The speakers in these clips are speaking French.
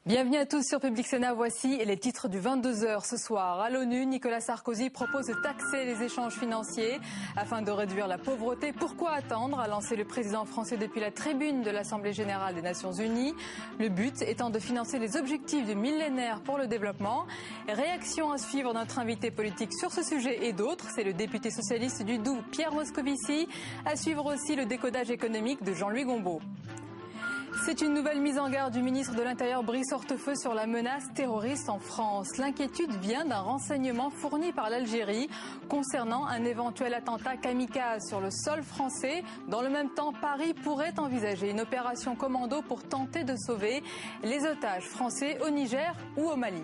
Bienvenue à tous sur Public Sénat. Voici les titres du 22h ce soir. À l'ONU, Nicolas Sarkozy propose de taxer les échanges financiers afin de réduire la pauvreté. Pourquoi attendre, a lancé le président français depuis la tribune de l'Assemblée générale des Nations unies. Le but étant de financer les objectifs du millénaire pour le développement. Réaction à suivre notre invité politique sur ce sujet et d'autres. C'est le député socialiste du Doubs, Pierre Moscovici. À suivre aussi le décodage économique de Jean-Louis Gombault. C'est une nouvelle mise en garde du ministre de l'Intérieur Brice Hortefeux sur la menace terroriste en France. L'inquiétude vient d'un renseignement fourni par l'Algérie concernant un éventuel attentat kamikaze sur le sol français. Dans le même temps, Paris pourrait envisager une opération commando pour tenter de sauver les otages français au Niger ou au Mali.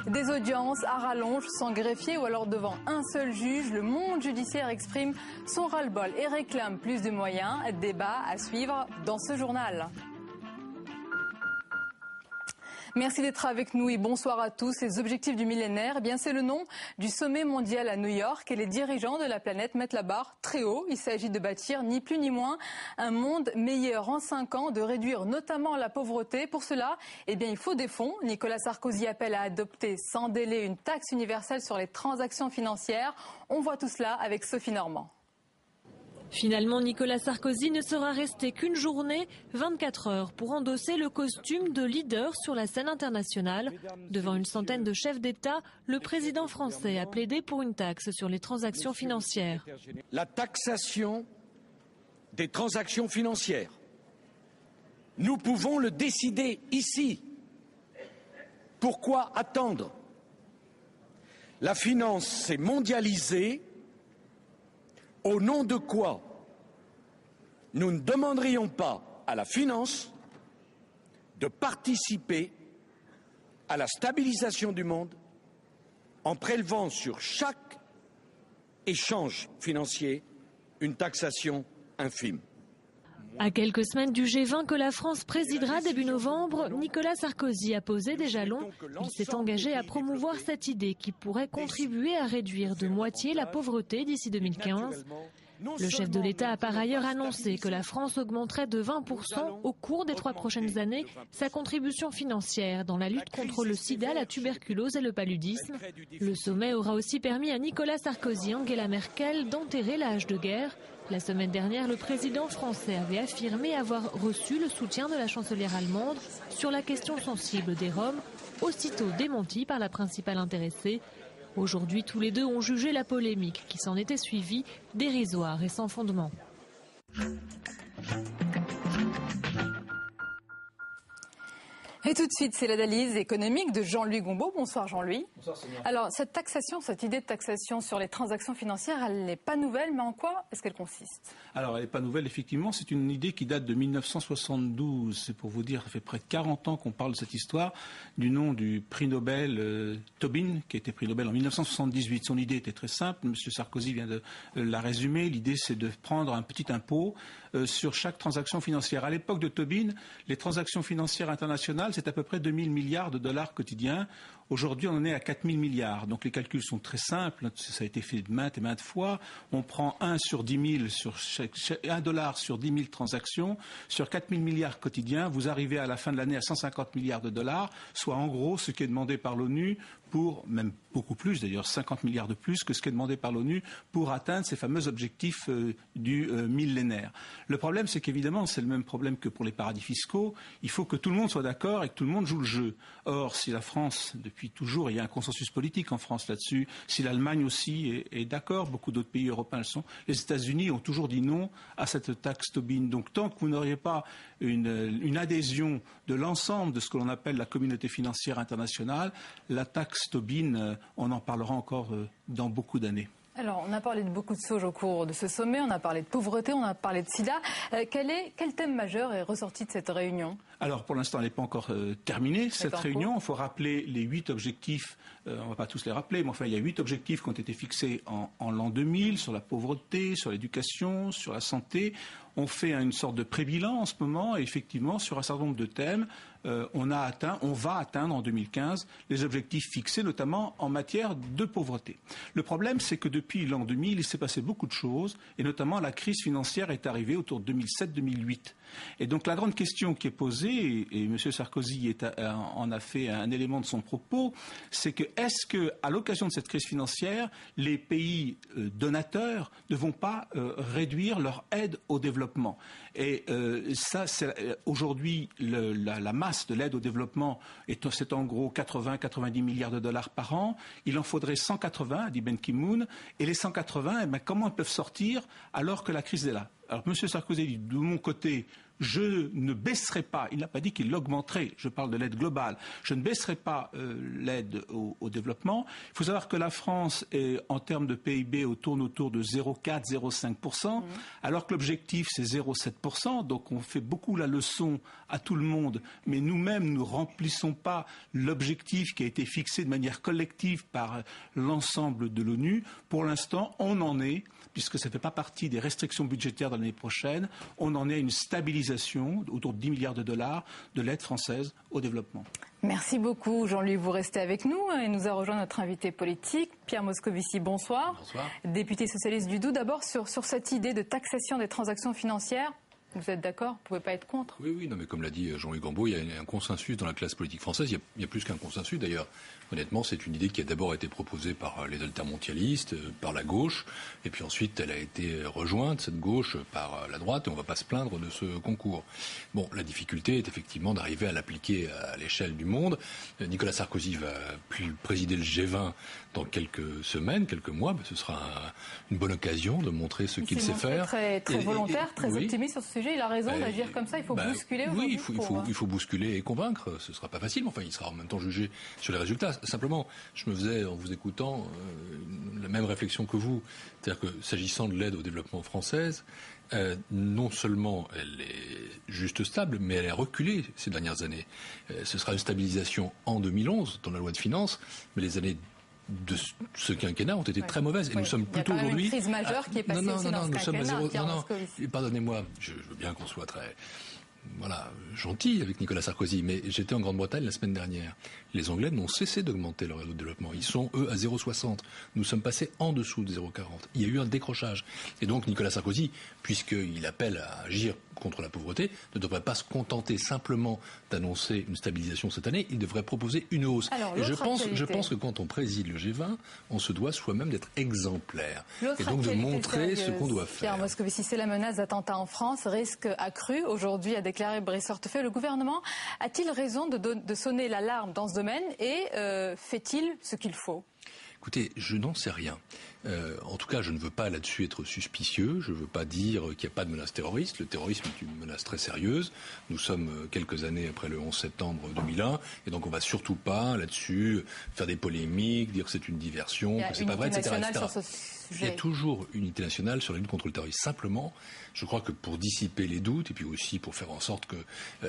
Des audiences à rallonge, sans greffier ou alors devant un seul juge, le monde judiciaire exprime son ras-le-bol et réclame plus de moyens. Débat à suivre dans ce journal. Merci d'être avec nous et bonsoir à tous. Les objectifs du millénaire, eh bien c'est le nom du sommet mondial à New York et les dirigeants de la planète mettent la barre très haut. Il s'agit de bâtir ni plus ni moins un monde meilleur en 5 ans, de réduire notamment la pauvreté. Pour cela, eh bien il faut des fonds. Nicolas Sarkozy appelle à adopter sans délai une taxe universelle sur les transactions financières. On voit tout cela avec Sophie Normand. Finalement, Nicolas Sarkozy ne sera resté qu'une journée, 24 heures, pour endosser le costume de leader sur la scène internationale. Devant une centaine de chefs d'État, le président français a plaidé pour une taxe sur les transactions financières. La taxation des transactions financières, nous pouvons le décider ici. Pourquoi attendre? La finance s'est mondialisée. Au nom de quoi nous ne demanderions pas à la finance de participer à la stabilisation du monde en prélevant sur chaque échange financier une taxation infime? À quelques semaines du G20 que la France présidera début novembre, Nicolas Sarkozy a posé des jalons. Il s'est engagé à promouvoir cette idée qui pourrait contribuer à réduire de moitié la pauvreté d'ici 2015. Le chef de l'État a par ailleurs annoncé que la France augmenterait de 20% au cours des 3 prochaines années sa contribution financière dans la lutte contre le sida, la tuberculose et le paludisme. Le sommet aura aussi permis à Nicolas Sarkozy et Angela Merkel d'enterrer l'âge de guerre. La semaine dernière, le président français avait affirmé avoir reçu le soutien de la chancelière allemande sur la question sensible des Roms, aussitôt démentie par la principale intéressée. Aujourd'hui, tous les deux ont jugé la polémique qui s'en était suivie dérisoire et sans fondement. Et tout de suite, c'est l'analyse économique de Jean-Louis Gombault. Bonsoir Jean-Louis. Bonsoir Sonia. Alors, cette taxation, cette idée de taxation sur les transactions financières, elle n'est pas nouvelle, mais en quoi est-ce qu'elle consiste? Alors, elle n'est pas nouvelle, effectivement. C'est une idée qui date de 1972. C'est pour vous dire, ça fait près de 40 ans qu'on parle de cette histoire, du nom du prix Nobel Tobin, qui a été prix Nobel en 1978. Son idée était très simple. M. Sarkozy vient de la résumer. L'idée, c'est de prendre un petit impôt sur chaque transaction financière. À l'époque de Tobin, les transactions financières internationales, c'est à peu près 2000 milliards de dollars quotidiens. Aujourd'hui, on en est à 4000 milliards. Donc les calculs sont très simples. Ça a été fait maintes et maintes fois. On prend 1 sur 10 000 sur $1 sur 10 000 transactions. Sur 4000 milliards quotidiens, vous arrivez à la fin de l'année à 150 milliards de dollars, soit en gros ce qui est demandé par l'ONU pour, même beaucoup plus d'ailleurs, 50 milliards de plus que ce qui est demandé par l'ONU pour atteindre ces fameux objectifs du millénaire. Le problème, c'est qu'évidemment, c'est le même problème que pour les paradis fiscaux. Il faut que tout le monde soit d'accord et que tout le monde joue le jeu. Or, si la France, depuis toujours, il y a un consensus politique en France là-dessus, si l'Allemagne aussi est d'accord, beaucoup d'autres pays européens le sont, les États-Unis ont toujours dit non à cette taxe Tobin. Donc tant que vous n'auriez pas une adhésion de l'ensemble de ce que l'on appelle la communauté financière internationale, la taxe Tobin, on en parlera encore dans beaucoup d'années. Alors, on a parlé de beaucoup de choses au cours de ce sommet, on a parlé de pauvreté, on a parlé de sida. Quel thème majeur est ressorti de cette réunion? Alors, pour l'instant, elle n'est pas encore terminée, cette réunion. Il faut rappeler les 8 objectifs, on ne va pas tous les rappeler, mais enfin, il y a 8 objectifs qui ont été fixés en l'an 2000, sur la pauvreté, sur l'éducation, sur la santé. On fait une sorte de pré-bilan en ce moment et effectivement, sur un certain nombre de thèmes, on va atteindre en 2015 les objectifs fixés, notamment en matière de pauvreté. Le problème, c'est que depuis l'an 2000, il s'est passé beaucoup de choses, et notamment la crise financière est arrivée autour de 2007-2008. Et donc la grande question qui est posée, et M. Sarkozy en a fait un élément de son propos, c'est que est-ce qu'à l'occasion de cette crise financière, les pays donateurs ne vont pas réduire leur aide au développement? Et ça, aujourd'hui, la masse de l'aide au développement, c'est en gros 80-90 milliards de dollars par an. Il en faudrait 180, dit Ben Ki-moon. Et les 180, comment ils peuvent sortir alors que la crise est là? Alors M. Sarkozy dit, de mon côté, je ne baisserai pas, il n'a pas dit qu'il l'augmenterait, je parle de l'aide globale, je ne baisserai pas l'aide au développement. Il faut savoir que la France, en termes de PIB, tourne autour de 0,4-0,5%, alors que l'objectif c'est 0,7%, donc on fait beaucoup la leçon à tout le monde, mais nous-mêmes ne remplissons pas l'objectif qui a été fixé de manière collective par l'ensemble de l'ONU. Pour l'instant, on en est, puisque ça ne fait pas partie des restrictions budgétaires de l'année prochaine, on en est à une stabilisation autour de 10 milliards de dollars de l'aide française au développement. Merci beaucoup Jean-Louis, vous restez avec nous et nous a rejoint notre invité politique, Pierre Moscovici, bonsoir. Bonsoir. Député socialiste du Doubs, d'abord sur cette idée de taxation des transactions financières. Vous êtes d'accord? Vous ne pouvez pas être contre? Oui, non, mais comme l'a dit Jean-Louis Gambeau, il y a un consensus dans la classe politique française. Il y a plus qu'un consensus d'ailleurs. Honnêtement, c'est une idée qui a d'abord été proposée par les altermondialistes, par la gauche, et puis ensuite elle a été rejointe, cette gauche, par la droite, et on ne va pas se plaindre de ce concours. Bon, la difficulté est effectivement d'arriver à l'appliquer à l'échelle du monde. Nicolas Sarkozy va présider le G20 dans quelques semaines, quelques mois. Ce sera une bonne occasion de montrer ce qu'il sait faire. Très volontaire, très optimiste sur ce sujet. Il a raison d'agir comme ça. Il faut bousculer aujourd'hui. Oui, il faut bousculer et convaincre. Ce ne sera pas facile, mais enfin, il sera en même temps jugé sur les résultats. Simplement, je me faisais, en vous écoutant, la même réflexion que vous. C'est-à-dire que, s'agissant de l'aide au développement française, non seulement elle est juste stable, mais elle a reculé ces dernières années. Ce sera une stabilisation en 2011 dans la loi de finances, mais les années de ce quinquennat ont été très mauvaises. Et nous sommes plutôt aujourd'hui... Il y a quand même une crise majeure qui est passée aussi dans ce quinquennat. Pardonnez-moi, je veux bien qu'on soit très... gentil avec Nicolas Sarkozy, mais j'étais en Grande-Bretagne la semaine dernière. Les Anglais n'ont cessé d'augmenter leur aide au développement. Ils sont, eux, à 0,60. Nous sommes passés en dessous de 0,40. Il y a eu un décrochage. Et donc Nicolas Sarkozy, puisqu'il appelle à agir contre la pauvreté, ne devrait pas se contenter simplement d'annoncer une stabilisation cette année, il devrait proposer une hausse. Et je pense que quand on préside le G20, on se doit soi-même d'être exemplaire. Et donc de montrer ce qu'on doit faire. Pierre Moscovici, c'est la menace d'attentat en France, risque accru. Aujourd'hui, a déclaré Brice Hortefeux. Le gouvernement a-t-il raison de sonner l'alarme dans ce domaine et fait-il ce qu'il faut? Écoutez, je n'en sais rien. En tout cas, je ne veux pas là-dessus être suspicieux. Je ne veux pas dire qu'il n'y a pas de menace terroriste. Le terrorisme est une menace très sérieuse. Nous sommes quelques années après le 11 septembre 2001. Et donc, on ne va surtout pas là-dessus faire des polémiques, dire que c'est une diversion, que c'est pas vrai, etc. Il y a toujours une unité nationale sur la lutte contre le terrorisme. Simplement, je crois que pour dissiper les doutes et puis aussi pour faire en sorte que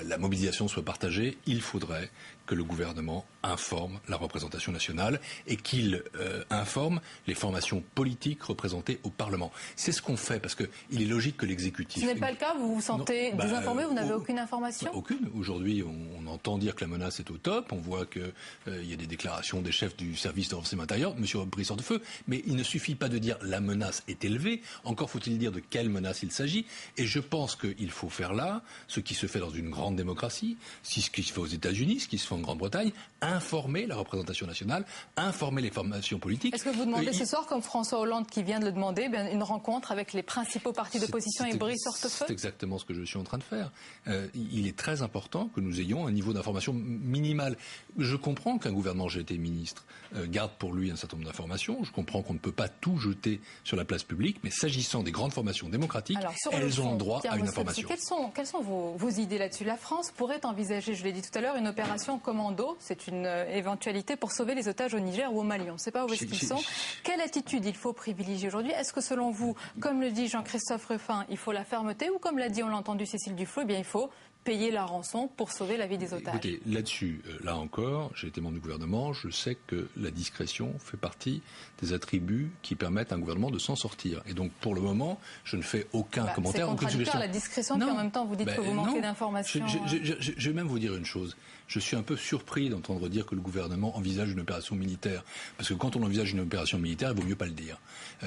la mobilisation soit partagée, il faudrait que le gouvernement informe la représentation nationale et qu'il informe les formations politiques représentées au Parlement. C'est ce qu'on fait parce qu'il est logique que l'exécutif... Ce n'est pas le cas? Vous vous sentez désinformé? Vous n'avez aucune information? Aucune. Aujourd'hui, on entend dire que la menace est au top. On voit qu'il y a des déclarations des chefs du service de renseignement intérieur, M. Brice Hortefeux, mais il ne suffit pas de dire la menace est élevée. Encore faut-il dire de quelle menace il s'agit. Et je pense qu'il faut faire là ce qui se fait dans une grande démocratie, ce qui se fait aux États-Unis, ce qui se fait en Grande-Bretagne, informer la représentation nationale, informer les formations politiques. Est-ce que vous demandez ce soir, comme François Hollande qui vient de le demander, une rencontre avec les principaux partis d'opposition et Brice Hortefeux? C'est exactement ce que je suis en train de faire. Il est très important que nous ayons un niveau d'information minimal. Je comprends qu'un gouvernement, j'ai été ministre, garde pour lui un certain nombre d'informations. Je comprends qu'on ne peut pas tout jeter sur la place publique, mais s'agissant des grandes formations démocratiques, elles ont droit à une information. Quelles sont vos idées là-dessus? La France pourrait envisager, je l'ai dit tout à l'heure, une opération commando. C'est une éventualité pour sauver les otages au Niger ou au Mali. On ne sait pas où est-ce qu'ils sont. Quelle attitude il faut privilégier aujourd'hui? Est-ce que selon vous, comme le dit Jean-Christophe Rufin, il faut la fermeté ou comme l'a dit, on l'a entendu, Cécile Duflot, il faut payer la rançon pour sauver la vie des otages. Écoutez, là-dessus, là encore, j'ai été membre du gouvernement, je sais que la discrétion fait partie des attributs qui permettent à un gouvernement de s'en sortir. Et donc, pour le moment, je ne fais aucun commentaire, aucune suggestion. C'est contradictoire, la discrétion, puis en même temps, vous dites que vous manquez d'informations. Je vais même vous dire une chose. Je suis un peu surpris d'entendre dire que le gouvernement envisage une opération militaire. Parce que quand on envisage une opération militaire, il vaut mieux pas le dire.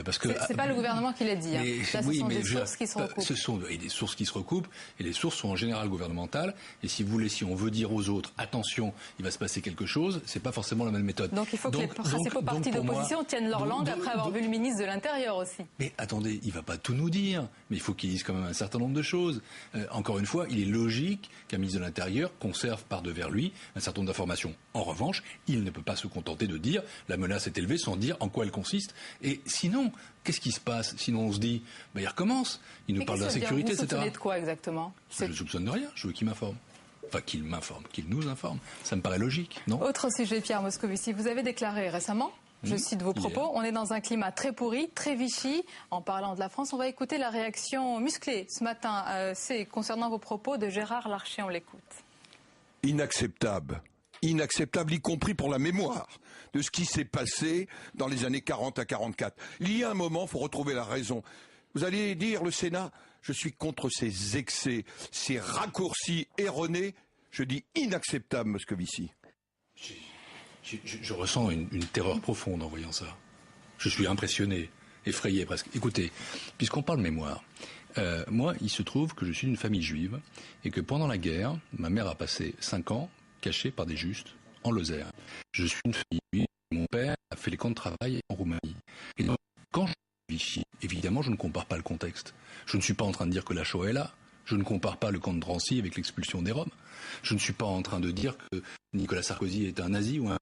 Parce que c'est pas le gouvernement qui l'a dit. Là, ce sont des sources qui se recoupent. Ce sont des sources qui se recoupent, et les sources sont en général gouvernementales. Et si vous voulez, si on veut dire aux autres, attention, il va se passer quelque chose, c'est pas forcément la même méthode. Donc il faut que les principaux partis d'opposition tiennent leur langue après avoir vu le ministre de l'Intérieur aussi. Mais attendez, il va pas tout nous dire, mais il faut qu'il dise quand même un certain nombre de choses. Encore une fois, il est logique qu'un ministre de l'Intérieur conserve par devers lui un certain nombre d'informations. En revanche, il ne peut pas se contenter de dire la menace est élevée sans dire en quoi elle consiste. Et sinon, qu'est-ce qui se passe? Sinon, on se dit, il recommence, il nous parle d'insécurité, etc. Vous soupçonnez de quoi exactement? Je ne soupçonne de rien, je veux qu'il m'informe. Enfin, qu'il m'informe, qu'il nous informe. Ça me paraît logique, non? Autre sujet, Pierre Moscovici, vous avez déclaré récemment, je cite vos propos, on est dans un climat très pourri, très Vichy. En parlant de la France, on va écouter la réaction musclée ce matin. C'est concernant vos propos de Gérard Larcher, on l'écoute. Inacceptable. Inacceptable, y compris pour la mémoire de ce qui s'est passé dans les années 40 à 44. Il y a un moment, il faut retrouver la raison. Vous allez dire, le Sénat, je suis contre ces excès, ces raccourcis erronés. Je dis inacceptable, Moscovici. Je ressens une terreur profonde en voyant ça. Je suis impressionné, effrayé presque. Écoutez, puisqu'on parle mémoire, moi, il se trouve que je suis d'une famille juive et que pendant la guerre, ma mère a passé 5 ans cachée par des justes en Lozère. Je suis une famille juive, mon père a fait les camps de travail en Roumanie. Et donc, quand je suis Vichy, évidemment, je ne compare pas le contexte. Je ne suis pas en train de dire que la Shoah est là. Je ne compare pas le camp de Drancy avec l'expulsion des Roms. Je ne suis pas en train de dire que Nicolas Sarkozy est un nazi ou un...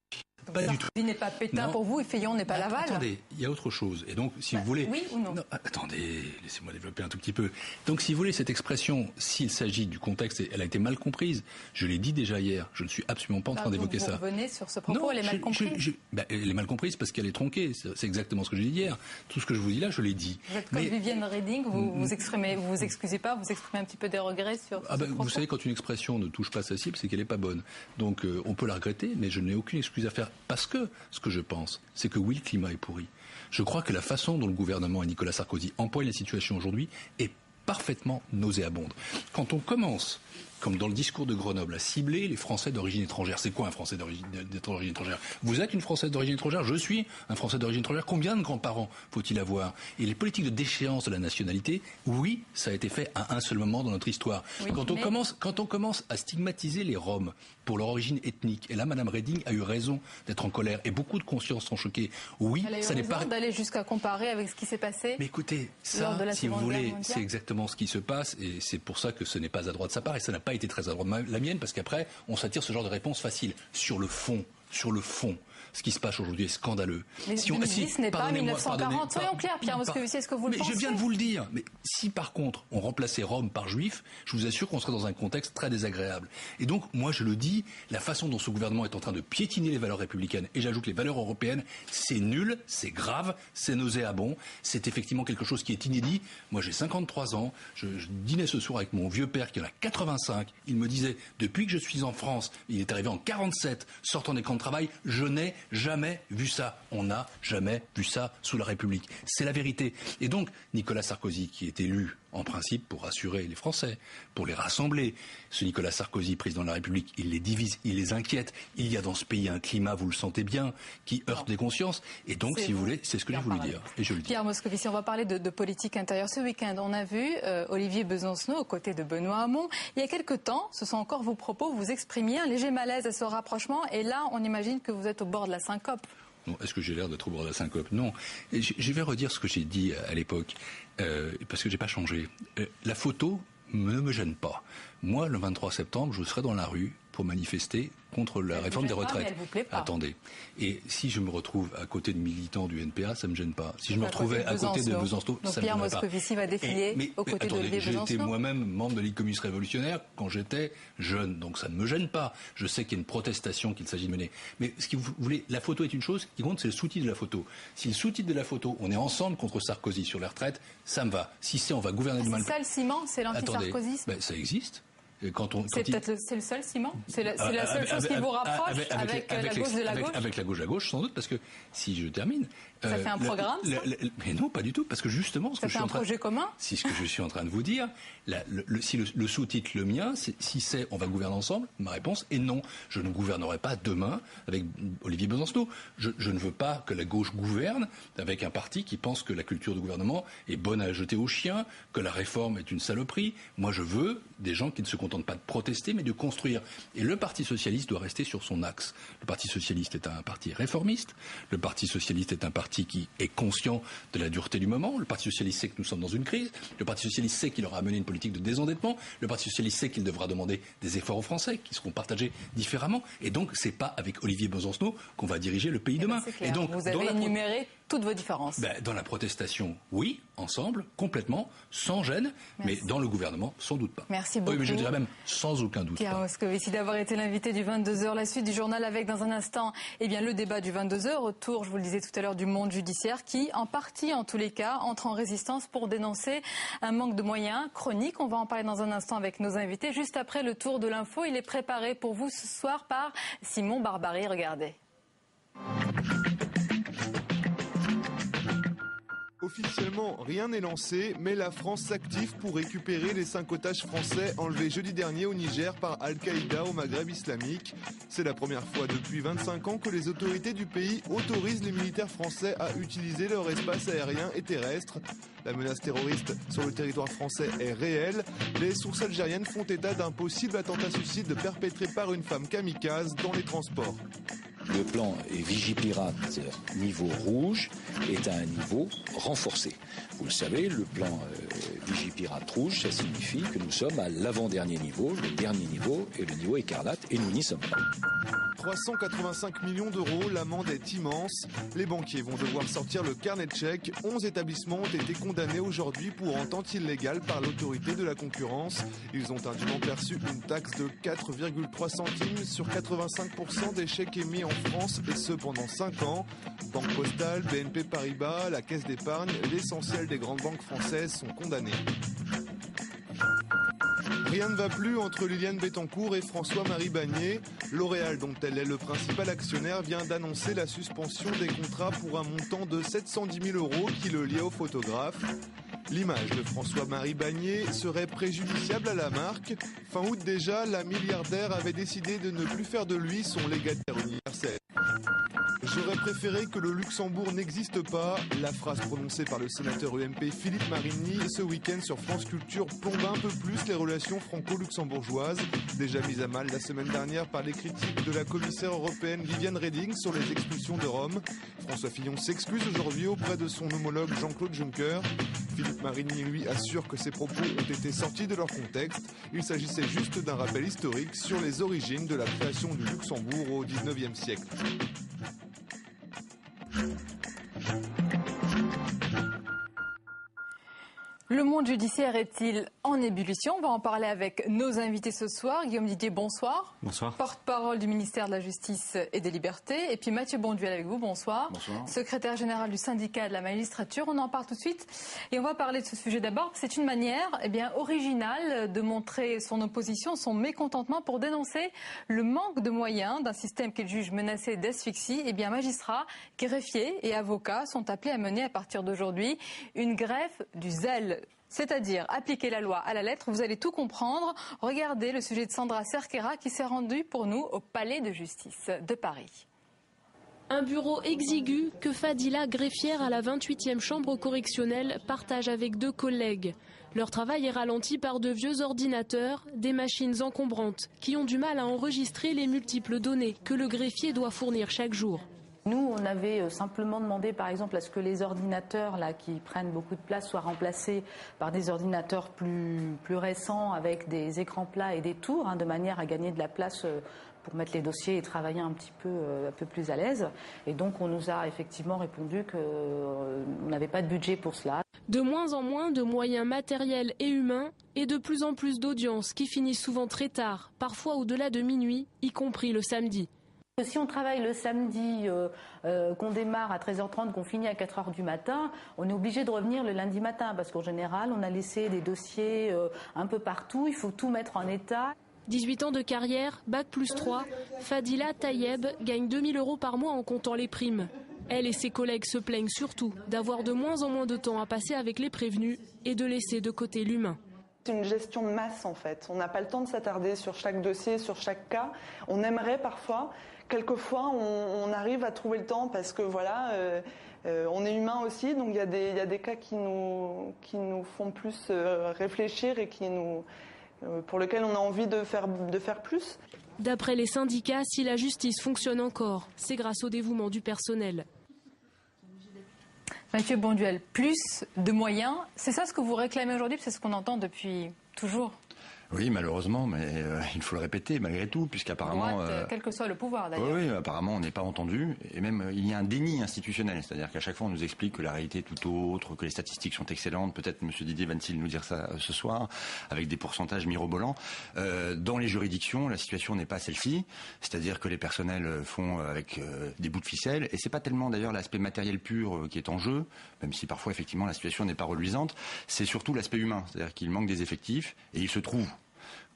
Pas du tout. Sarkozy n'est pas Pétain pour vous et Fillon n'est pas Laval. Attendez, il y a autre chose. Et donc, si vous voulez... Oui ou non, attendez, laissez-moi développer un tout petit peu. Donc, si vous voulez, cette expression, s'il s'agit du contexte, elle a été mal comprise. Je l'ai dit déjà hier. Je ne suis absolument pas en train d'évoquer ça. Vous revenez sur ce propos, elle est mal comprise. Elle est mal comprise parce qu'elle est tronquée. C'est exactement ce que j'ai dit hier. Tout ce que je vous dis là, je l'ai dit. Vous êtes comme Viviane Reding, vous vous excusez pas, vous exprimez un petit peu des regrets sur ce propos. Vous savez, quand une expression ne touche pas sa cible, c'est qu'elle n'est pas bonne. Donc, on peut la regretter, mais je n'ai aucune excuse à faire. Parce que ce que je pense, c'est que oui, le climat est pourri. Je crois que la façon dont le gouvernement et Nicolas Sarkozy emploient la situation aujourd'hui est parfaitement nauséabonde. Quand on commence, comme dans le discours de Grenoble, à cibler les Français d'origine étrangère. C'est quoi un Français d'origine étrangère? Vous êtes une Française d'origine étrangère? Je suis un Français d'origine étrangère. Combien de grands-parents faut-il avoir? Et les politiques de déchéance de la nationalité, oui, ça a été fait à un seul moment dans notre histoire. Oui, quand on commence à stigmatiser les Roms pour leur origine ethnique, et là, Mme Reding a eu raison d'être en colère, et beaucoup de consciences sont choquées. Oui, ça n'est pas d'aller jusqu'à comparer avec ce qui s'est passé. Mais écoutez, ça, si vous voulez, c'est exactement ce qui se passe, et c'est pour ça que ce n'est pas à droit de sa part, et ça n'a pas été très à droite de la mienne, parce qu'après, on s'attire ce genre de réponse facile. Sur le fond, ce qui se passe aujourd'hui est scandaleux. Mais 2010 n'est pas 1940. Soyons clairs, Pierre Moscovici, est-ce que vous le pensez? Je viens de vous le dire. Mais si par contre, on remplaçait Rome par Juif, je vous assure qu'on serait dans un contexte très désagréable. Et donc, moi je le dis, la façon dont ce gouvernement est en train de piétiner les valeurs républicaines, et j'ajoute les valeurs européennes, c'est nul, c'est grave, c'est nauséabond, c'est effectivement quelque chose qui est inédit. Moi j'ai 53 ans, je dînais ce soir avec mon vieux père qui en a 85, il me disait, depuis que je suis en France, il est arrivé en 47, sortant des camps de travail, je n'ai jamais vu ça. On n'a jamais vu ça sous la République. C'est la vérité. Et donc, Nicolas Sarkozy, qui est élu en principe pour rassurer les Français, pour les rassembler, ce Nicolas Sarkozy, président de la République, il les divise, il les inquiète. Il y a dans ce pays un climat, vous le sentez bien, qui heurte les consciences. Et donc, si vous voulez, c'est ce que j'ai voulu dire. Et je le dis. Pierre Moscovici, on va parler de politique intérieure. Ce week-end, on a vu Olivier Besancenot aux côtés de Benoît Hamon. Il y a quelque temps, ce sont encore vos propos, vous exprimiez un léger malaise à ce rapprochement. Et là, on imagine que vous êtes au bord de la syncope. Non, est-ce que j'ai l'air d'être au bord de la syncope? Non. Et je vais redire ce que j'ai dit à l'époque, parce que j'ai pas changé. La photo ne me gêne pas. Moi, le 23 septembre, je serai dans la rue pour manifester contre la réforme des retraites. Elle vous plaît pas. Attendez. Et si je me retrouve à côté de militants du NPA, ça me gêne pas. Si je me retrouvais à côté de Besancenot, ça me gêne pas. Pierre Moscovici va défiler aux côtés d'Olivier Besancenot. J'ai été moi-même membre de l'École communiste révolutionnaire quand j'étais jeune, donc ça ne me gêne pas. Je sais qu'il y a une protestation qu'il s'agit de mener. Mais ce que vous voulez, la photo est une chose, ce qui compte, c'est le sous-titre de la photo. Si le sous-titre de la photo, on est ensemble contre Sarkozy sur les retraites, ça me va. Si c'est on va gouverner du mal. C'est ça le ciment, c'est l'anti-sarkozysme. Ça existe. C'est le seul, Simon? C'est la seule chose qui vous rapproche avec la gauche de la gauche? Avec la gauche à gauche, sans doute, parce que si je termine... Ça fait un programme, ça? Mais non, pas du tout, parce que justement... Ça fait un projet commun? Si ce que je suis en train de vous dire, si le sous-titre, le mien, si c'est « on va gouverner ensemble », ma réponse est non. Je ne gouvernerai pas demain avec Olivier Besancenot. Je ne veux pas que la gauche gouverne avec un parti qui pense que la culture de gouvernement est bonne à jeter aux chiens, que la réforme est une saloperie. Moi, je veux des gens qui ne se contentent pas de protester, mais de construire. Et le Parti socialiste doit rester sur son axe. Le Parti socialiste est un parti réformiste. Le Parti socialiste est un parti qui est conscient de la dureté du moment. Le Parti socialiste sait que nous sommes dans une crise. Le Parti socialiste sait qu'il aura à mener une politique de désendettement. Le Parti socialiste sait qu'il devra demander des efforts aux Français qui seront partagés différemment. Et donc, c'est pas avec Olivier Besancenot qu'on va diriger le pays demain. Et donc, vous avez énuméré toutes vos différences. Dans la protestation, oui, ensemble, complètement, sans gêne, mais dans le gouvernement, sans doute pas. Merci beaucoup. Oui, mais je dirais même sans aucun doute. Pierre Moscovici d'avoir été l'invité du 22h. La suite du journal avec, dans un instant, le débat du 22h, autour, je vous le disais tout à l'heure, du monde judiciaire qui, en partie, en tous les cas, entre en résistance pour dénoncer un manque de moyens chronique. On va en parler dans un instant avec nos invités. Juste après le tour de l'info, il est préparé pour vous ce soir par Simon Barbarie. Regardez. Officiellement, rien n'est lancé, mais la France s'active pour récupérer les 5 otages français enlevés jeudi dernier au Niger par Al-Qaïda au Maghreb islamique. C'est la première fois depuis 25 ans que les autorités du pays autorisent les militaires français à utiliser leur espace aérien et terrestre. La menace terroriste sur le territoire français est réelle. Les sources algériennes font état d'un possible attentat suicide perpétré par une femme kamikaze dans les transports. Le plan Vigipirate niveau rouge est à un niveau renforcé. Vous le savez, le plan Vigipirate rouge, ça signifie que nous sommes à l'avant-dernier niveau, le dernier niveau est le niveau écarlate, et nous n'y sommes pas. 385 millions d'euros, l'amende est immense. Les banquiers vont devoir sortir le carnet de chèques. 11 établissements ont été condamnés aujourd'hui pour entente illégale par l'autorité de la concurrence. Ils ont indûment perçu une taxe de 4,3 centimes sur 85% des chèques émis en France, et ce pendant 5 ans. Banque Postale, BNP Paribas, la Caisse d'épargne, l'essentiel des grandes banques françaises sont condamnées. Rien ne va plus entre Liliane Bettencourt et François-Marie Bagné. L'Oréal, dont elle est le principal actionnaire, vient d'annoncer la suspension des contrats pour un montant de 710 000 € qui le liait au photographe. L'image de François-Marie Bagné serait préjudiciable à la marque. Fin août déjà, la milliardaire avait décidé de ne plus faire de lui son légataire universel. J'aurais préféré que le Luxembourg n'existe pas. La phrase prononcée par le sénateur UMP Philippe Marigny ce week-end sur France Culture plombe un peu plus les relations franco-luxembourgeoises, déjà mises à mal la semaine dernière par les critiques de la commissaire européenne Viviane Reding sur les expulsions de Rome. François Fillon s'excuse aujourd'hui auprès de son homologue Jean-Claude Juncker. Philippe Marigny, lui, assure que ses propos ont été sortis de leur contexte. Il s'agissait juste d'un rappel historique sur les origines de la création du Luxembourg au XIXe siècle. Le monde judiciaire est-il en ébullition? On va en parler avec nos invités ce soir. Guillaume Didier, bonsoir. Bonsoir. Porte-parole du ministère de la Justice et des Libertés. Et puis Mathieu Bonduel avec vous, bonsoir. Bonsoir. Secrétaire général du syndicat de la magistrature. On en parle tout de suite. Et on va parler de ce sujet d'abord. C'est une manière originale de montrer son opposition, son mécontentement pour dénoncer le manque de moyens d'un système qu'il juge menacé d'asphyxie. Magistrats, greffiers et avocats sont appelés à mener à partir d'aujourd'hui une grève du zèle. C'est-à-dire appliquer la loi à la lettre. Vous allez tout comprendre. Regardez le sujet de Sandra Cerquera qui s'est rendue pour nous au Palais de justice de Paris. Un bureau exigu que Fadila, greffière à la 28e chambre correctionnelle, partage avec 2 collègues. Leur travail est ralenti par de vieux ordinateurs, des machines encombrantes qui ont du mal à enregistrer les multiples données que le greffier doit fournir chaque jour. Nous, on avait simplement demandé, par exemple, à ce que les ordinateurs là, qui prennent beaucoup de place soient remplacés par des ordinateurs plus récents avec des écrans plats et des tours, de manière à gagner de la place pour mettre les dossiers et travailler un peu plus à l'aise. Et donc, on nous a effectivement répondu qu'on n'avait pas de budget pour cela. De moins en moins de moyens matériels et humains et de plus en plus d'audiences qui finissent souvent très tard, parfois au-delà de minuit, y compris le samedi. Si on travaille le samedi, qu'on démarre à 13h30, qu'on finit à 4h du matin, on est obligé de revenir le lundi matin parce qu'en général, on a laissé des dossiers un peu partout. Il faut tout mettre en état. 18 ans de carrière, bac plus 3, Fadila Tayeb gagne 2000 € par mois en comptant les primes. Elle et ses collègues se plaignent surtout d'avoir de moins en moins de temps à passer avec les prévenus et de laisser de côté l'humain. C'est une gestion de masse en fait. On n'a pas le temps de s'attarder sur chaque dossier, sur chaque cas. On aimerait parfois, quelquefois on arrive à trouver le temps parce que voilà, on est humain aussi, donc il y a des cas qui nous font plus réfléchir et pour lesquels on a envie de faire plus. D'après les syndicats, si la justice fonctionne encore, c'est grâce au dévouement du personnel. Mathieu Bonduel, plus de moyens, c'est ça ce que vous réclamez aujourd'hui, c'est ce qu'on entend depuis toujours. Oui, malheureusement, mais il faut le répéter malgré tout, puisqu'apparemment... quel que soit le pouvoir d'ailleurs. Oui, apparemment on n'est pas entendu, et même il y a un déni institutionnel, c'est-à-dire qu'à chaque fois on nous explique que la réalité est tout autre, que les statistiques sont excellentes, peut-être M. Didier va-t-il nous dire ça ce soir, avec des pourcentages mirobolants. Dans les juridictions, la situation n'est pas celle-ci, c'est-à-dire que les personnels font avec des bouts de ficelle, et c'est pas tellement d'ailleurs l'aspect matériel pur qui est en jeu, même si parfois effectivement la situation n'est pas reluisante, c'est surtout l'aspect humain, c'est-à-dire qu'il manque des effectifs, et il se trouve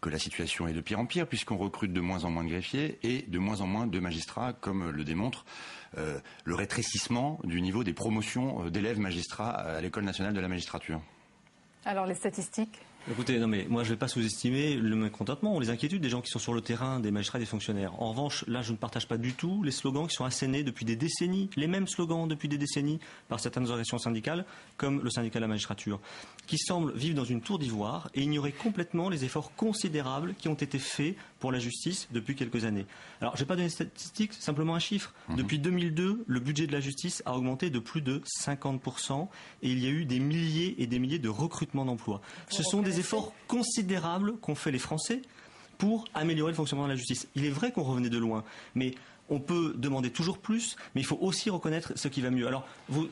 que la situation est de pire en pire puisqu'on recrute de moins en moins de greffiers et de moins en moins de magistrats, comme le démontre le rétrécissement du niveau des promotions d'élèves magistrats à l'École nationale de la magistrature. Alors les statistiques ? Écoutez, non mais moi je ne vais pas sous-estimer le mécontentement ou les inquiétudes des gens qui sont sur le terrain, des magistrats et des fonctionnaires. En revanche, là je ne partage pas du tout les slogans qui sont assénés depuis des décennies, les mêmes slogans depuis des décennies par certaines organisations syndicales, comme le syndicat de la magistrature, qui semblent vivre dans une tour d'ivoire et ignorer complètement les efforts considérables qui ont été faits pour la justice depuis quelques années. Alors je ne vais pas donner de statistiques, simplement un chiffre. Depuis 2002, le budget de la justice a augmenté de plus de 50% et il y a eu des milliers et des milliers de recrutements d'emplois. Ce sont des efforts considérables qu'ont fait les Français pour améliorer le fonctionnement de la justice. Il est vrai qu'on revenait de loin, mais on peut demander toujours plus, mais il faut aussi reconnaître ce qui va mieux. Alors,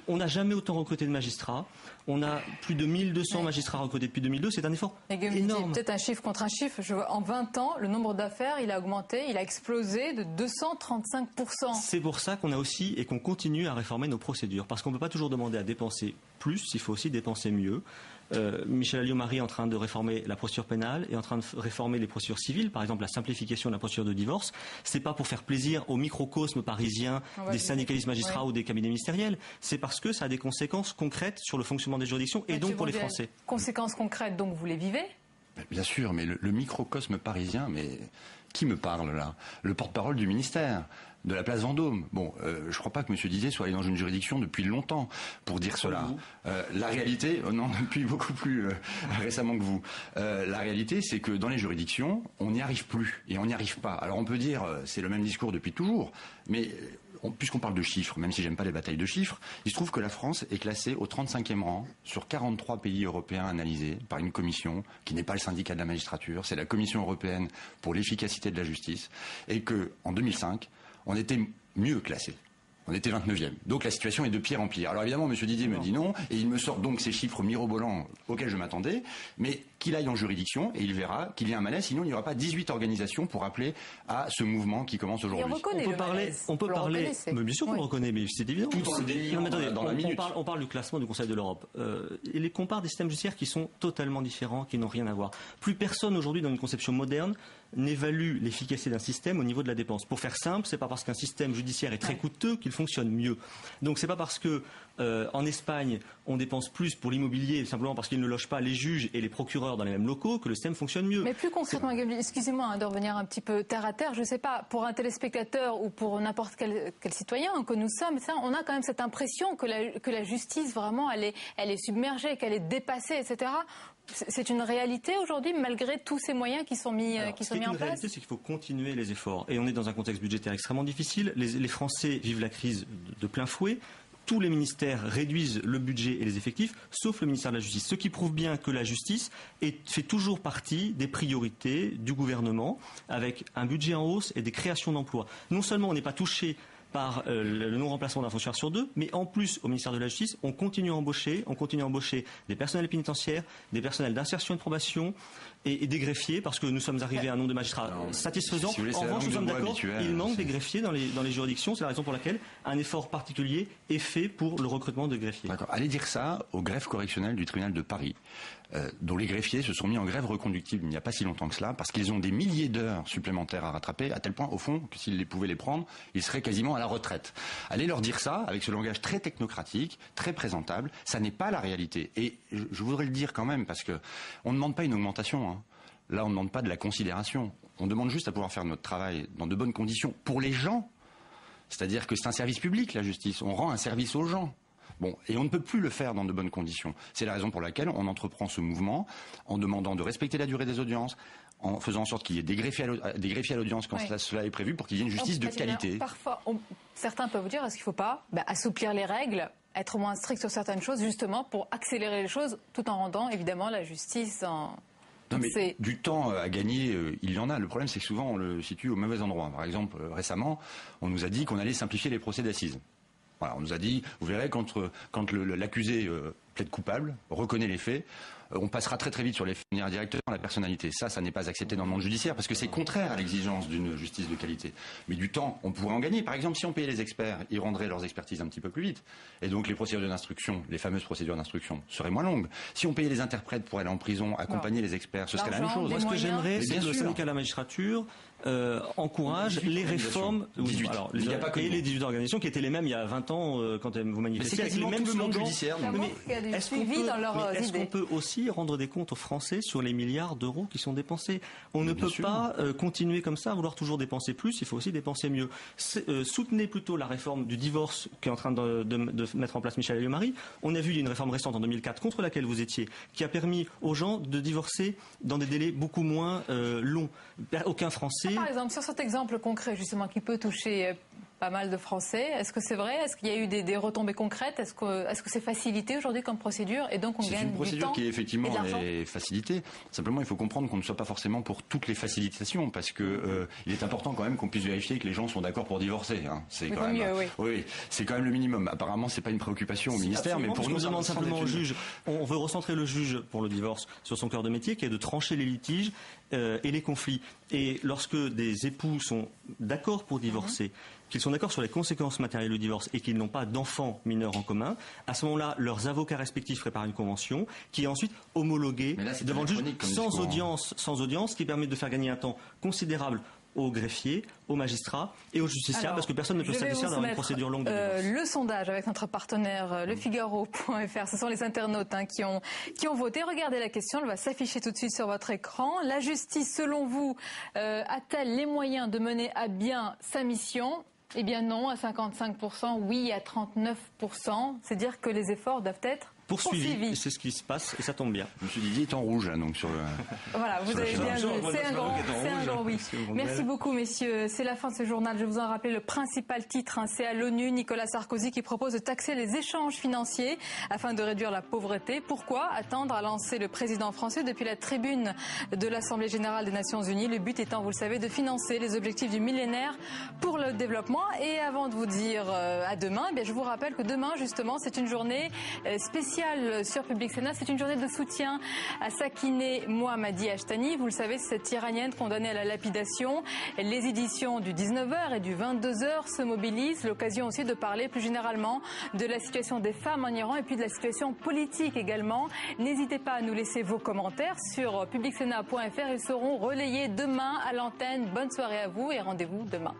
on n'a jamais autant recruté de magistrats. On a plus de 1200 magistrats recrutés depuis 2002. C'est un effort énorme. Peut-être un chiffre contre un chiffre. En 20 ans, le nombre d'affaires, il a augmenté, il a explosé de 235%. C'est pour ça qu'on a aussi et qu'on continue à réformer nos procédures. Parce qu'on ne peut pas toujours demander à dépenser plus, il faut aussi dépenser mieux. Michel Alliot-Marie est en train de réformer la procédure pénale, est en train de réformer les procédures civiles, par exemple la simplification de la procédure de divorce. C'est pas pour faire plaisir au microcosme parisien des syndicalistes magistrats ou des cabinets ministériels. C'est parce que ça a des conséquences concrètes sur le fonctionnement des juridictions et donc pour les Français. Conséquences concrètes, donc vous les vivez ? Bien sûr, mais le microcosme parisien, mais qui me parle là ? Le porte-parole du ministère de la place Vendôme. Bon, je crois pas que M. Didier soit allé dans une juridiction depuis longtemps pour dire cela. La réalité, non, depuis beaucoup plus récemment que vous. La réalité, c'est que dans les juridictions, on n'y arrive plus et on n'y arrive pas. Alors on peut dire, c'est le même discours depuis toujours, mais puisqu'on parle de chiffres, même si j'aime pas les batailles de chiffres, il se trouve que la France est classée au 35e rang sur 43 pays européens analysés par une commission qui n'est pas le syndicat de la magistrature, c'est la Commission européenne pour l'efficacité de la justice, et que en 2005, on était mieux classé. On était 29e. Donc la situation est de pire en pire. Alors évidemment, M. Didier me dit non, et il me sort donc ces chiffres mirobolants auxquels je m'attendais, mais qu'il aille en juridiction, et il verra qu'il y a un malaise, sinon il n'y aura pas 18 organisations pour appeler à ce mouvement qui commence aujourd'hui. On peut parler, mais bien sûr qu'on le reconnaît, mais c'est évident. On parle du classement du Conseil de l'Europe. Et on parle des systèmes judiciaires qui sont totalement différents, qui n'ont rien à voir. Plus personne aujourd'hui dans une conception moderne n'évalue l'efficacité d'un système au niveau de la dépense. Pour faire simple, c'est pas parce qu'un système judiciaire est très coûteux qu'il fonctionne mieux. Donc c'est pas parce que en Espagne on dépense plus pour l'immobilier simplement parce qu'ils ne logent pas les juges et les procureurs dans les mêmes locaux que le système fonctionne mieux. Mais plus concrètement, excusez-moi de revenir un petit peu terre à terre, je ne sais pas, pour un téléspectateur ou pour n'importe quel citoyen que nous sommes, ça, on a quand même cette impression que la justice vraiment elle est submergée, qu'elle est dépassée, etc. C'est une réalité aujourd'hui, malgré tous ces moyens qui sont mis en place. La réalité, c'est qu'il faut continuer les efforts. Et on est dans un contexte budgétaire extrêmement difficile. Les Français vivent la crise de plein fouet. Tous les ministères réduisent le budget et les effectifs, sauf le ministère de la Justice. Ce qui prouve bien que la justice fait toujours partie des priorités du gouvernement, avec un budget en hausse et des créations d'emplois. Non seulement on n'est pas touché par le non-remplacement d'un fonctionnaire sur deux, mais en plus, au ministère de la Justice, on continue à embaucher des personnels pénitentiaires, des personnels d'insertion et de probation, et des greffiers, parce que nous sommes arrivés à un nombre de magistrats satisfaisant. Si vous voulez, en revanche, nous sommes d'accord, il manque des c'est- greffiers dans les juridictions. C'est la raison pour laquelle un effort particulier est fait pour le recrutement de greffiers. D'accord. Allez dire ça au greffe correctionnel du tribunal de Paris, dont les greffiers se sont mis en grève reconductible il n'y a pas si longtemps que cela, parce qu'ils ont des milliers d'heures supplémentaires à rattraper, à tel point, au fond, que s'ils pouvaient les prendre, ils seraient quasiment à la retraite. Allez leur dire ça, avec ce langage très technocratique, très présentable, ça n'est pas la réalité. Et je voudrais le dire quand même, parce que on ne demande pas une augmentation, hein. Là, on ne demande pas de la considération. On demande juste à pouvoir faire notre travail dans de bonnes conditions pour les gens. C'est-à-dire que c'est un service public, la justice. On rend un service aux gens. Bon, et on ne peut plus le faire dans de bonnes conditions. C'est la raison pour laquelle on entreprend ce mouvement en demandant de respecter la durée des audiences, en faisant en sorte qu'il y ait des greffiers à l'audience quand cela est prévu, pour qu'il y ait une justice de qualité. Parfois, certains peuvent vous dire, est-ce qu'il ne faut pas assouplir les règles, être moins strict sur certaines choses, justement pour accélérer les choses, tout en rendant évidemment la justice en... Non, mais du temps à gagner, il y en a. Le problème, c'est que souvent, on le situe au mauvais endroit. Par exemple, récemment, on nous a dit qu'on allait simplifier les procès d'assises. Voilà, on nous a dit, vous verrez, quand l'accusé plaide coupable, reconnaît les faits, on passera très très vite sur les faits directement à la personnalité. Ça n'est pas accepté dans le monde judiciaire parce que c'est contraire à l'exigence d'une justice de qualité. Mais du temps, on pourrait en gagner. Par exemple, si on payait les experts, ils rendraient leurs expertises un petit peu plus vite. Et donc les procédures d'instruction, les fameuses procédures d'instruction, seraient moins longues. Si on payait les interprètes pour aller en prison, accompagner les experts, ce serait la même chose. Moi, ce que j'aimerais, c'est que le syndicat de la magistrature encourage les réformes et les 18 organisations qui étaient les mêmes il y a 20 ans quand vous manifestiez avec les mêmes slogans. Est-ce qu'on peut aussi rendre des comptes aux Français sur les milliards d'euros qui sont dépensés? On ne peut pas continuer comme ça à vouloir toujours dépenser plus, il faut aussi dépenser mieux. Soutenez plutôt la réforme du divorce qu'est en train de mettre en place Michel Alliot-Marie. On a vu une réforme récente en 2004 contre laquelle vous étiez, qui a permis aux gens de divorcer dans des délais beaucoup moins longs. Aucun Français... Par exemple, sur cet exemple concret justement qui peut toucher pas mal de Français, est-ce que c'est vrai? Est-ce qu'il y a eu des retombées concrètes? Est-ce que c'est facilité aujourd'hui comme procédure et donc on gagne du temps? C'est une procédure qui effectivement est facilitée. Simplement, il faut comprendre qu'on ne soit pas forcément pour toutes les facilitations, parce que il est important quand même qu'on puisse vérifier que les gens sont d'accord pour divorcer. Hein. C'est quand même, oui, c'est quand même le minimum. Apparemment, c'est pas une préoccupation au ministère, mais pour nous, on demande simplement au juge. On veut recentrer le juge pour le divorce sur son cœur de métier, qui est de trancher les litiges et les conflits. Et lorsque des époux sont d'accord pour divorcer, qu'ils sont d'accord sur les conséquences matérielles du divorce et qu'ils n'ont pas d'enfants mineurs en commun, à ce moment-là, leurs avocats respectifs préparent une convention qui est ensuite homologuée devant le juge sans audience, qui permet de faire gagner un temps considérable aux greffiers, aux magistrats et aux justiciables, parce que personne ne peut se satisfaire d'avoir une procédure longue de divorce. Le sondage avec notre partenaire lefigaro.fr, ce sont les internautes qui ont voté. Regardez la question, elle va s'afficher tout de suite sur votre écran. La justice, selon vous, a-t-elle les moyens de mener à bien sa mission? Eh bien non, à 55%, oui à 39%. C'est dire que les efforts doivent être poursuivis. C'est ce qui se passe et ça tombe bien. M. Didier est en rouge là, donc sur le... Voilà, vous avez bien vu. C'est un grand oui. Merci beaucoup, messieurs. C'est la fin de ce journal. Je vous en rappelle le principal titre. C'est à l'ONU, Nicolas Sarkozy qui propose de taxer les échanges financiers afin de réduire la pauvreté. Pourquoi attendre à lancer le président français depuis la tribune de l'Assemblée générale des Nations Unies? Le but étant, vous le savez, de financer les objectifs du millénaire pour le développement. Et avant de vous dire à demain, eh bien, je vous rappelle que demain, justement, c'est une journée spéciale sur Public Sénat. C'est une journée de soutien à Sakineh Mohammadi Ashtani. Vous le savez, c'est cette Iranienne condamnée à la lapidation. Les éditions du 19h et du 22h se mobilisent. L'occasion aussi de parler plus généralement de la situation des femmes en Iran et puis de la situation politique également. N'hésitez pas à nous laisser vos commentaires sur publicsénat.fr. Ils seront relayés demain à l'antenne. Bonne soirée à vous et rendez-vous demain.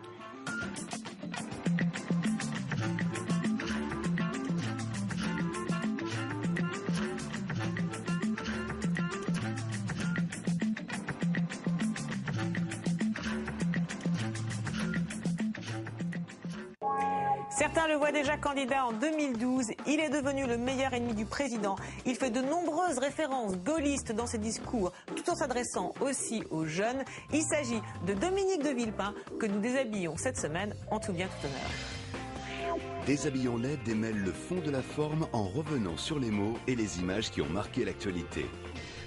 Certains le voient déjà candidat en 2012. Il est devenu le meilleur ennemi du président. Il fait de nombreuses références gaullistes dans ses discours, tout en s'adressant aussi aux jeunes. Il s'agit de Dominique de Villepin, que nous déshabillons cette semaine en tout bien tout honneur. Déshabillons-les démêle le fond de la forme en revenant sur les mots et les images qui ont marqué l'actualité.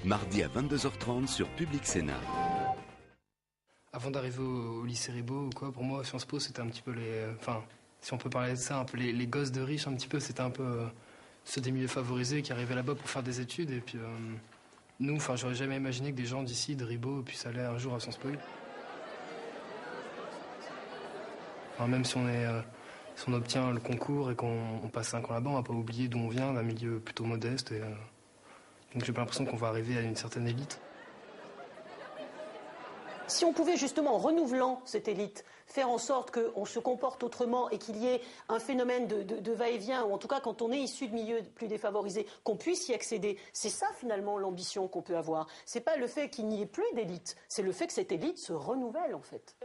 Mardi à 22h30 sur Public Sénat. Avant d'arriver au lycée Ribot ou quoi, pour moi Sciences Po c'était un petit peu si on peut parler de ça, un peu les gosses de riches, un petit peu, c'était un peu ceux des milieux favorisés qui arrivaient là-bas pour faire des études. Et puis Nous, enfin, j'aurais jamais imaginé que des gens d'ici, de Ribot, puissent aller un jour à Sciences Po. Enfin, même si on obtient le concours et qu'on passe 5 ans là-bas, on va pas oublier d'où on vient, d'un milieu plutôt modeste. Donc j'ai pas l'impression qu'on va arriver à une certaine élite. Si on pouvait justement, en renouvelant cette élite, faire en sorte qu'on se comporte autrement et qu'il y ait un phénomène de va-et-vient, ou en tout cas quand on est issu de milieux plus défavorisés, qu'on puisse y accéder, c'est ça finalement l'ambition qu'on peut avoir. C'est pas le fait qu'il n'y ait plus d'élite, c'est le fait que cette élite se renouvelle en fait.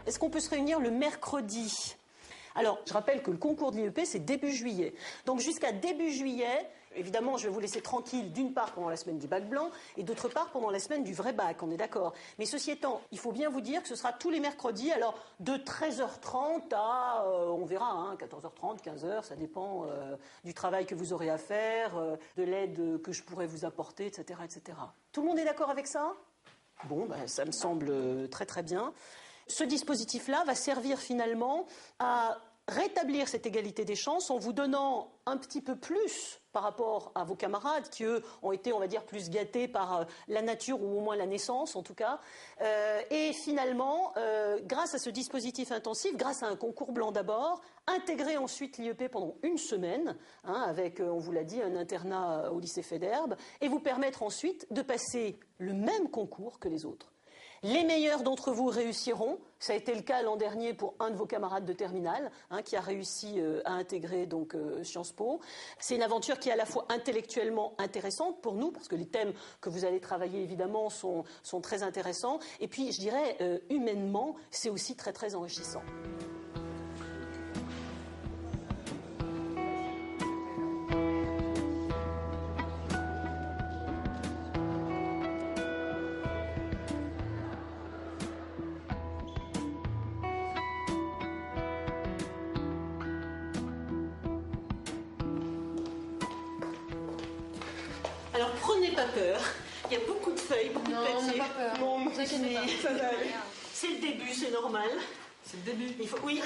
Est-ce qu'on peut se réunir le mercredi? Alors, je rappelle que le concours de l'IEP, c'est début juillet. Donc, jusqu'à début juillet, évidemment, je vais vous laisser tranquille, d'une part, pendant la semaine du bac blanc, et d'autre part, pendant la semaine du vrai bac, on est d'accord. Mais ceci étant, il faut bien vous dire que ce sera tous les mercredis, alors de 13h30 à, on verra, hein, 14h30, 15h, ça dépend du travail que vous aurez à faire, de l'aide que je pourrais vous apporter, etc., etc. Tout le monde est d'accord avec ça? Bon, ben, ça me semble très très bien. Ce dispositif-là va servir finalement à rétablir cette égalité des chances en vous donnant un petit peu plus par rapport à vos camarades qui, eux, ont été, on va dire, plus gâtés par la nature ou au moins la naissance, en tout cas. Et finalement, grâce à ce dispositif intensif, grâce à un concours blanc d'abord, intégrer ensuite l'IEP pendant une semaine, hein, avec, on vous l'a dit, un internat au lycée Faidherbe, et vous permettre ensuite de passer le même concours que les autres. Les meilleurs d'entre vous réussiront. Ça a été le cas l'an dernier pour un de vos camarades de terminale, hein, qui a réussi à intégrer donc Sciences Po. C'est une aventure qui est à la fois intellectuellement intéressante pour nous, parce que les thèmes que vous allez travailler évidemment sont très intéressants. Et puis, je dirais, humainement, c'est aussi très très enrichissant. Alors, prenez pas peur. Il y a beaucoup de feuilles, beaucoup de papiers. Non, on n'a pas peur. Non, Ne vous inquiétez pas. ça va aller. C'est le début, c'est normal. C'est le début. Il faut... Oui,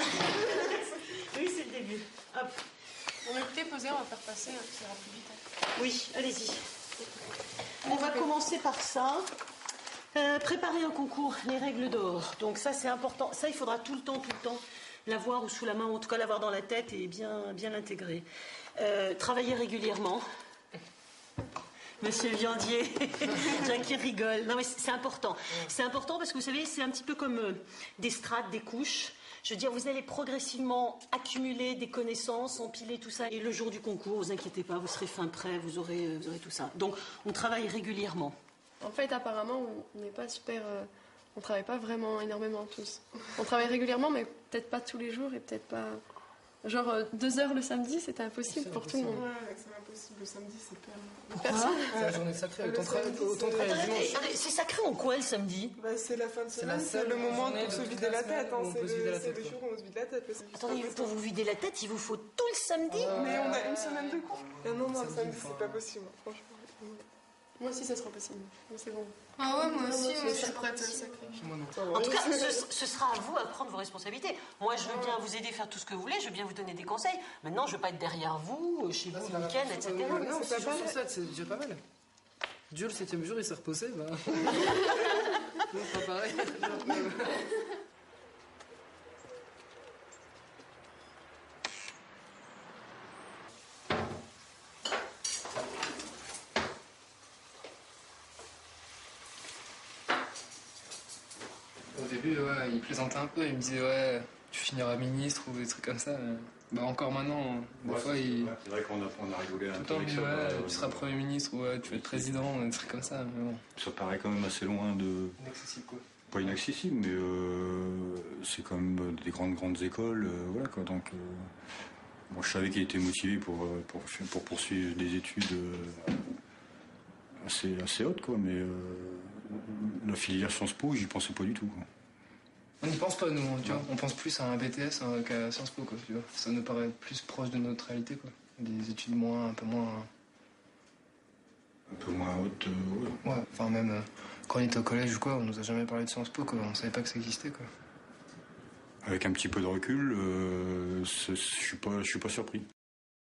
oui, c'est le début. Hop. On va écouter, poser, on va faire passer, ça ira plus vite. Hein. Oui, allez-y. On va commencer par ça. Préparer un concours, les règles d'or. Donc ça, c'est important. Ça, il faudra tout le temps l'avoir ou sous la main, ou en tout cas l'avoir dans la tête et bien l'intégrer. Travailler régulièrement. Monsieur Viandier, Jacques rigole. Non mais c'est important. C'est important parce que vous savez, c'est un petit peu comme des strates, des couches. Je veux dire, vous allez progressivement accumuler des connaissances, empiler tout ça. Et le jour du concours, vous inquiétez pas, vous serez fin prêt, vous aurez tout ça. Donc, on travaille régulièrement. En fait, apparemment, on n'est pas super... on travaille pas vraiment énormément tous. On travaille régulièrement, mais peut-être pas tous les jours et peut-être pas... Genre 2 heures le samedi, c'était impossible pour tout le monde. Ouais, c'est impossible. Le samedi, c'est pas... Pourquoi? C'est la journée sacrée. Autant travailler dimanche. C'est sacré en quoi le samedi? Bah, c'est la fin de semaine, c'est le moment pour se vider la tête. Hein, c'est le jour où on se vide la tête. Attendez, pour vous vider la tête, il vous faut tout le samedi? Mais on a une semaine de cours. Non, le samedi, c'est pas possible, franchement. Moi aussi, ça sera possible. C'est bon. Ah ouais, moi aussi, je suis prête à le sacrer. En tout cas, ce sera à vous à prendre vos responsabilités. Moi, je veux bien vous aider à faire tout ce que vous voulez, je veux bien vous donner des conseils. Maintenant, je ne veux pas être derrière vous, chez vous, le week-end, etc. Non, c'est pas mal. C'est déjà pas mal. Dieu, le 7e jour, il s'est reposé. Bah... non, pas pareil. Au début, ouais, il plaisantait un peu, il me disait ouais, tu finiras ministre ou des trucs comme ça. Bah encore maintenant, des fois il... C'est vrai qu'on a rigolé un peu avec ça. Ouais, tu seras Premier ministre ou ouais, tu vas être président, des trucs comme ça, mais bon. Ça paraît quand même assez loin de... Inaccessible quoi. pas inaccessible, mais c'est quand même des grandes écoles, voilà quoi. Donc, moi, je savais qu'il était motivé pour poursuivre des études assez hautes, quoi. Mais la filière Sciences Po, j'y pensais pas du tout, quoi. On n'y pense pas, nous, tu vois. On pense plus à un BTS qu'à Sciences Po, quoi, tu vois. Ça nous paraît plus proche de notre réalité, quoi. Des études un peu moins hautes, ouais. Ouais, enfin même quand on était au collège ou quoi, on nous a jamais parlé de Sciences Po, quoi. On savait pas que ça existait, quoi. Avec un petit peu de recul, je suis pas surpris.